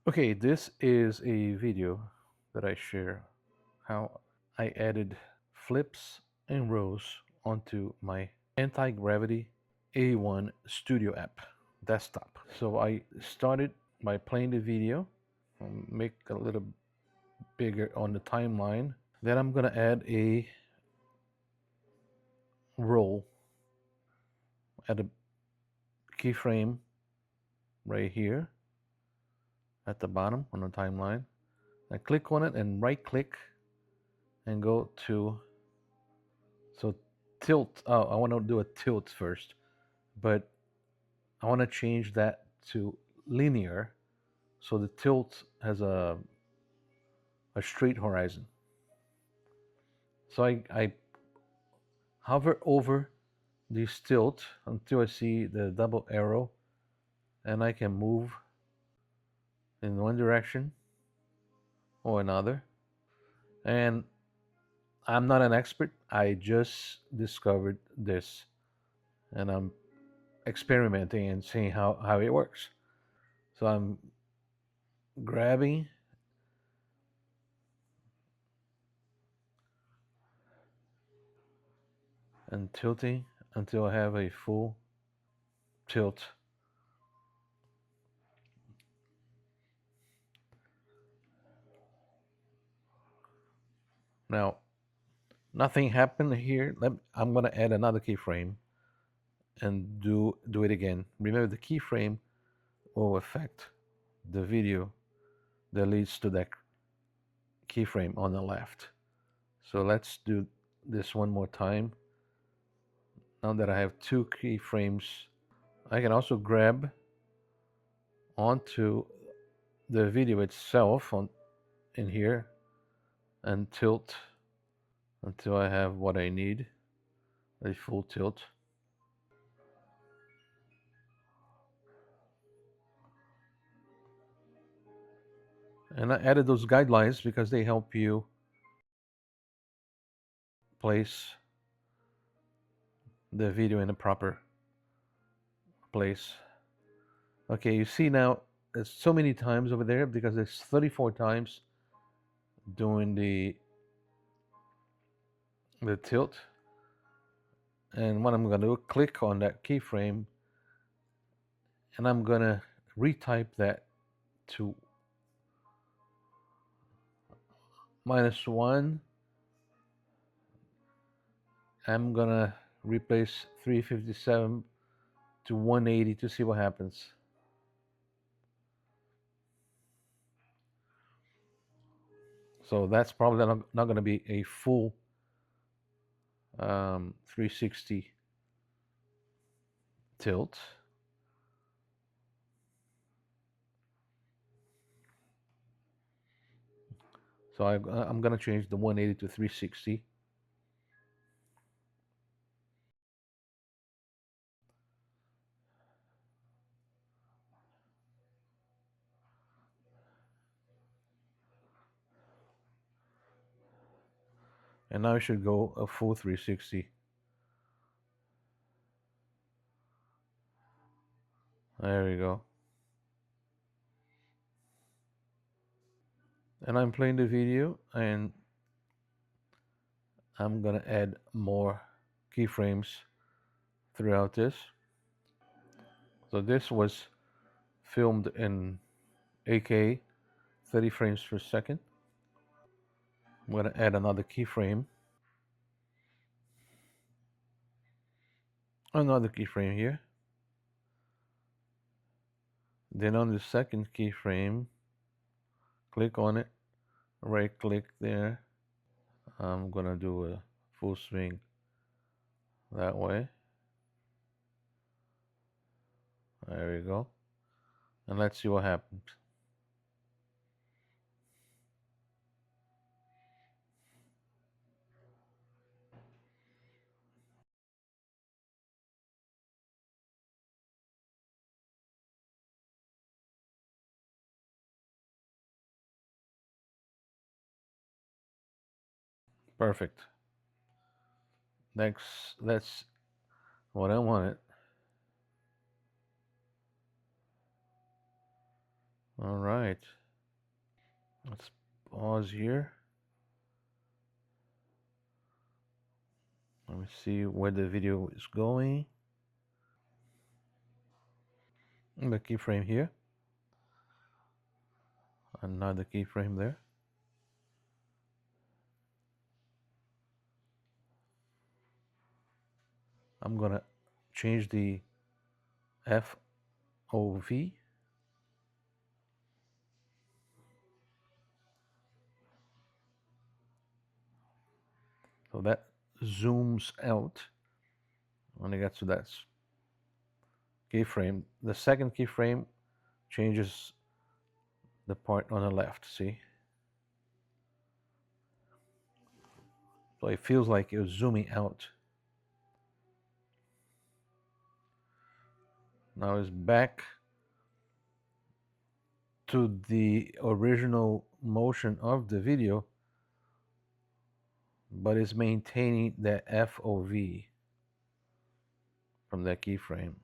Okay, this is a video that I share how I added flips and rows onto my Antigravity A1 Studio App desktop. So I started by playing the video, make a little bigger on the timeline. Then I'm gonna add a roll at a keyframe right here at the bottom on the timeline. I click on it and right click and go to so tilt. Oh, I want to do a tilt first, but I want to change that to linear, so the tilt has a straight horizon. So I hover over this tilt until I see the double arrow, and I can move in one direction or another. And I'm not an expert. I just discovered this, and I'm experimenting and seeing how it works. So I'm grabbing and tilting until I have a full tilt. Now, nothing happened here. I'm going to add another keyframe and do it again. Remember, the keyframe will affect the video that leads to that keyframe on the left. So let's do this one more time. Now that I have two keyframes, I can also grab onto the video itself in here and tilt until I have what I need, a full tilt. And I added those guidelines because they help you place the video in a proper place. Okay, you see now there's so many times over there because there's 34 times doing the tilt. And what I'm gonna do, click on that keyframe, and I'm gonna retype that to -1. I'm gonna replace 357 to 180 to see what happens. So that's probably not going to be a full 360 tilt. So I'm going to change the 180 to 360. And now I should go a full 360. There we go. And I'm playing the video, and I'm going to add more keyframes throughout this. So this was filmed in 8K, 30 frames per second. I'm going to add another keyframe. Another keyframe here. Then on the second keyframe, click on it, right click there. I'm gonna do a full swing that way. There we go. And let's see what happens. Perfect. That's what I wanted. All right. Let's pause here. Let me see where the video is going. The keyframe here. Another keyframe there. I'm gonna change the FOV. So that zooms out when it gets to that keyframe. The second keyframe changes the part on the left, see? So it feels like you're zooming out. Now it's back to the original motion of the video, but it's maintaining the FOV from that keyframe.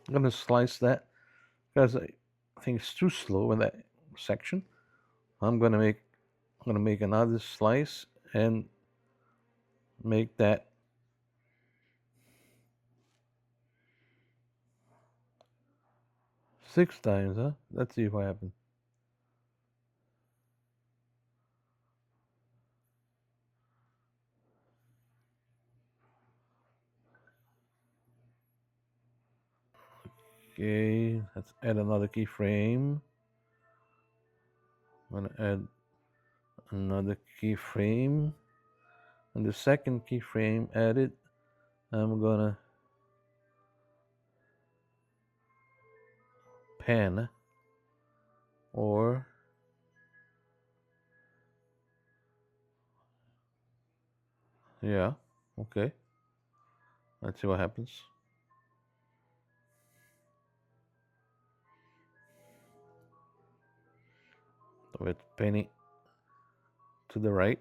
I'm gonna slice that because I think it's too slow in that section. I'm gonna make another slice and make that 6 times, huh? Let's see what happens. Okay, let's add another keyframe. I'm gonna add another keyframe. And the second keyframe added, I'm gonna pan or yeah, okay. Let's see what happens. So it's panning to the right.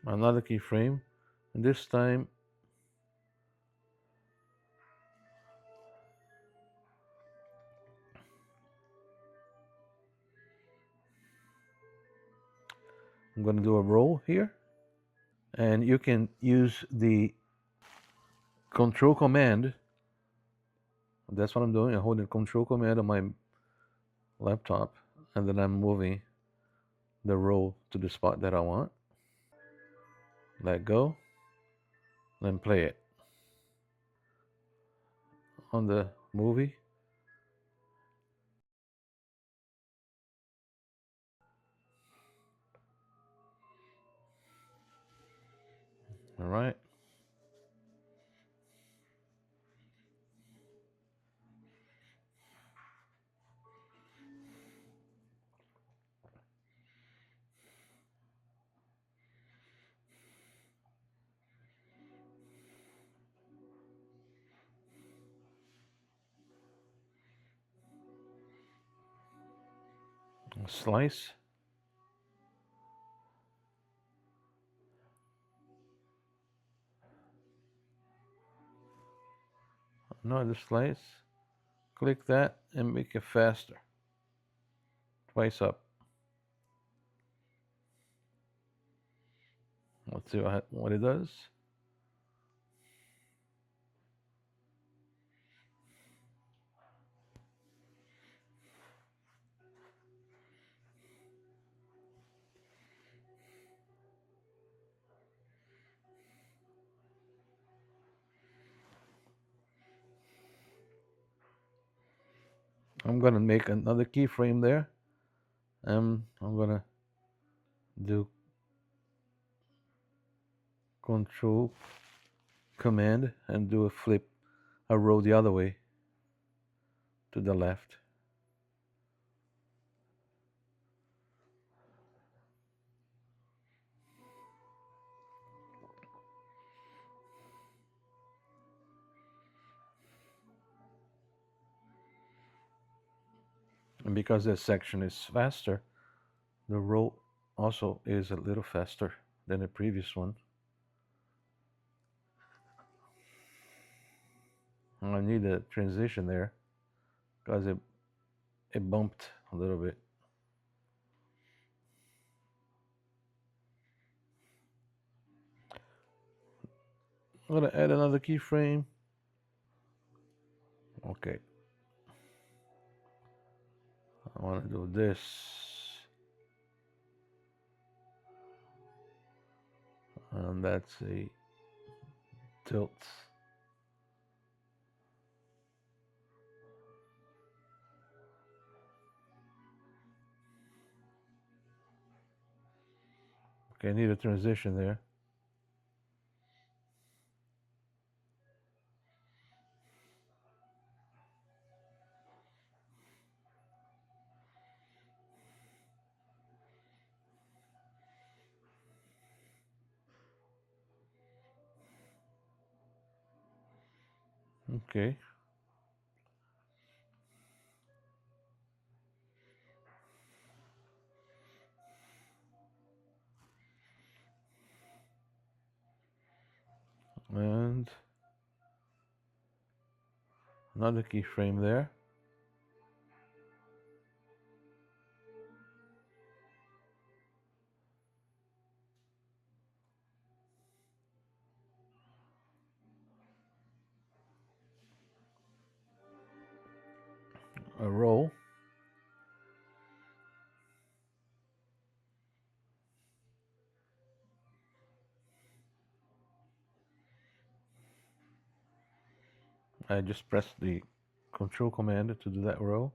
Another keyframe, and this time I'm gonna do a roll here, and you can use the control command. That's what I'm doing. I'm holding control command on my laptop, and then I'm moving the roll to the spot that I want. Let go, then play it. On the movie, all right. Slice. Another slice. Click that and make it faster. Twice up. Let's see what it does. I'm gonna make another keyframe there, and I'm gonna do control command and do a flip, a roll the other way to the left. And because this section is faster, the row also is a little faster than the previous one. And I need a transition there because it bumped a little bit. I'm gonna add another keyframe. Okay. I want to do this. And that's a tilt. Okay, I need a transition there. Okay. And another keyframe there. A row. I just pressed the control command to do that row.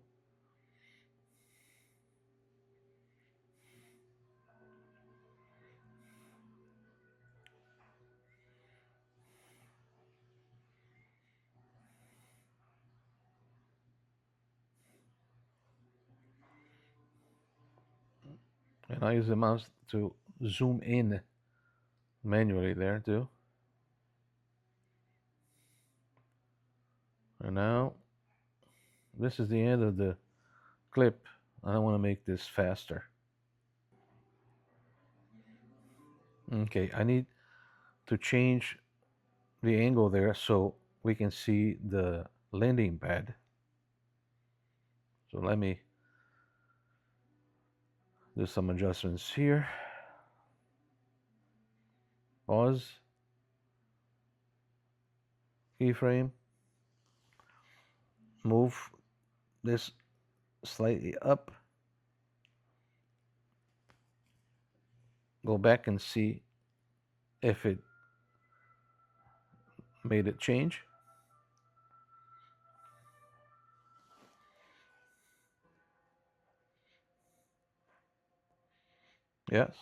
And I use the mouse to zoom in manually there too. And now this is the end of the clip. I want to make this faster. Okay, I need to change the angle there so we can see the landing pad. So let me do some adjustments here. Pause. Keyframe. Move this slightly up. Go back and see if it made it change. Yes.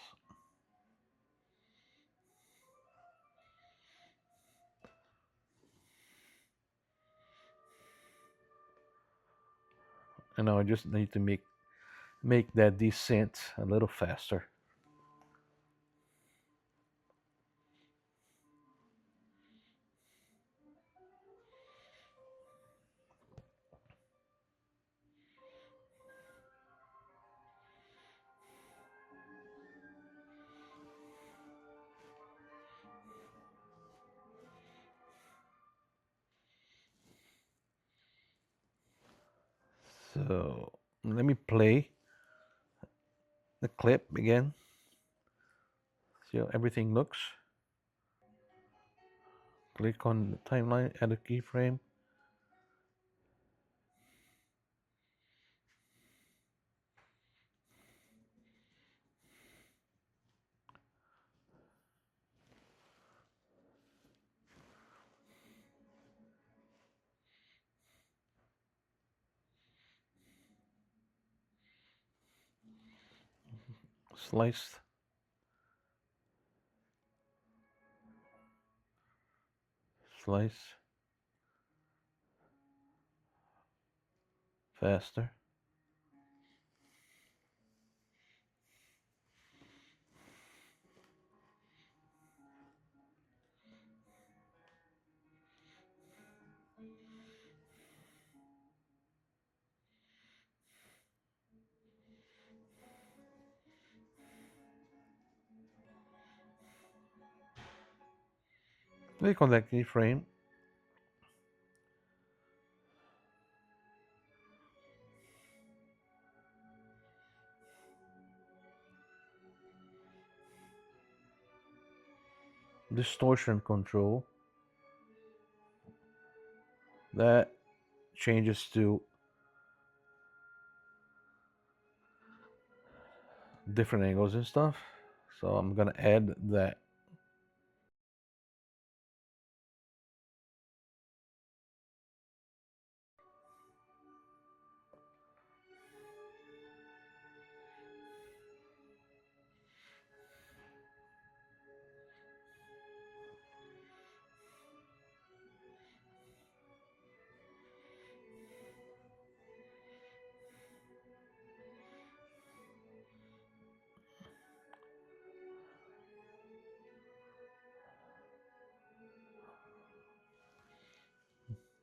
And now I just need to make that descent a little faster. So let me play the clip again. See how everything looks. Click on the timeline, add a keyframe. Slice. Slice. Faster. Click on that keyframe. Distortion control. That changes to different angles and stuff. So I'm gonna add that.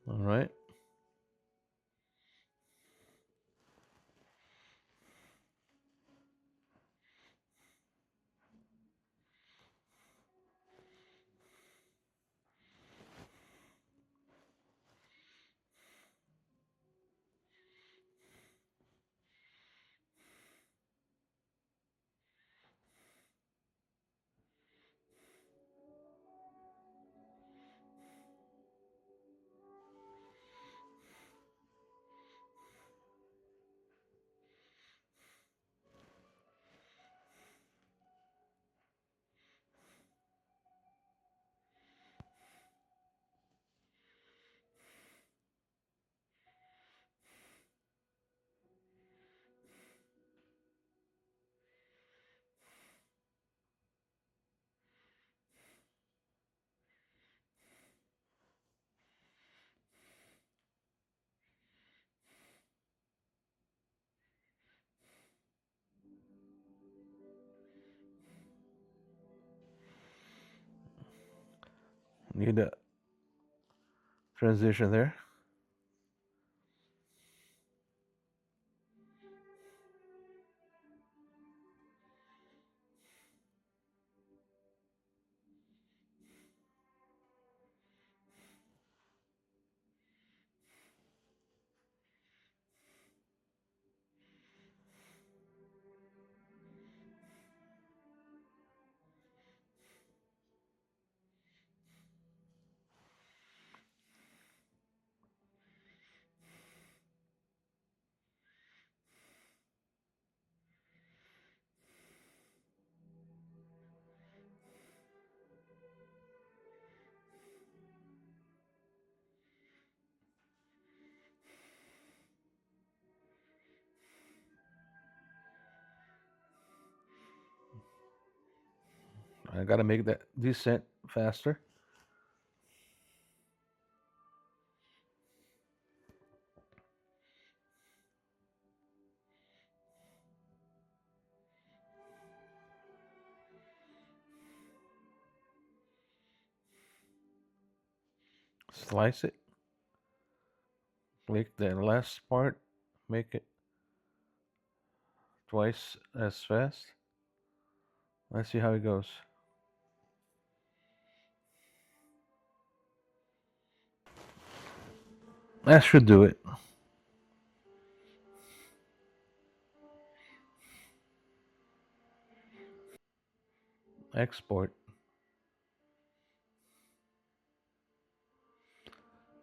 All right. Need a transition there. I gotta make that descent faster. Slice it. Click the last part. Make it twice as fast. Let's see how it goes. That should do it. Export.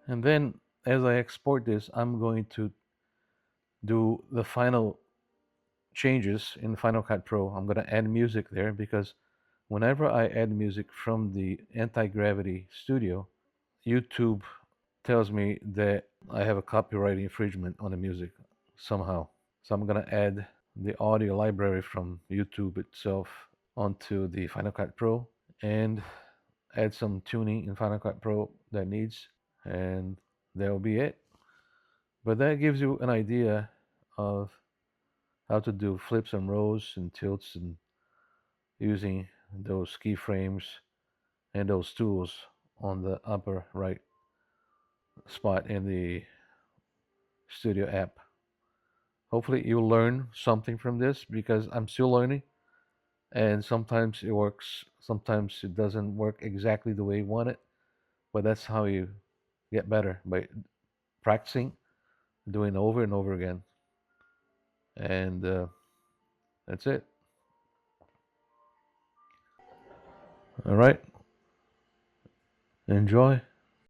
And then as I export this, I'm going to do the final changes in Final Cut Pro. I'm going to add music there because whenever I add music from the Antigravity Studio, YouTube tells me that I have a copyright infringement on the music somehow. So I'm going to add the audio library from YouTube itself onto the Final Cut Pro and add some tuning in Final Cut Pro that needs, and that'll be it. But that gives you an idea of how to do flips and rolls and tilts and using those keyframes and those tools on the upper right spot in the Studio app. Hopefully you'll learn something from this because I'm still learning and sometimes it works, sometimes it doesn't work exactly the way you want it. But that's how you get better, by practicing, doing over and over again. And that's it. All right. Enjoy.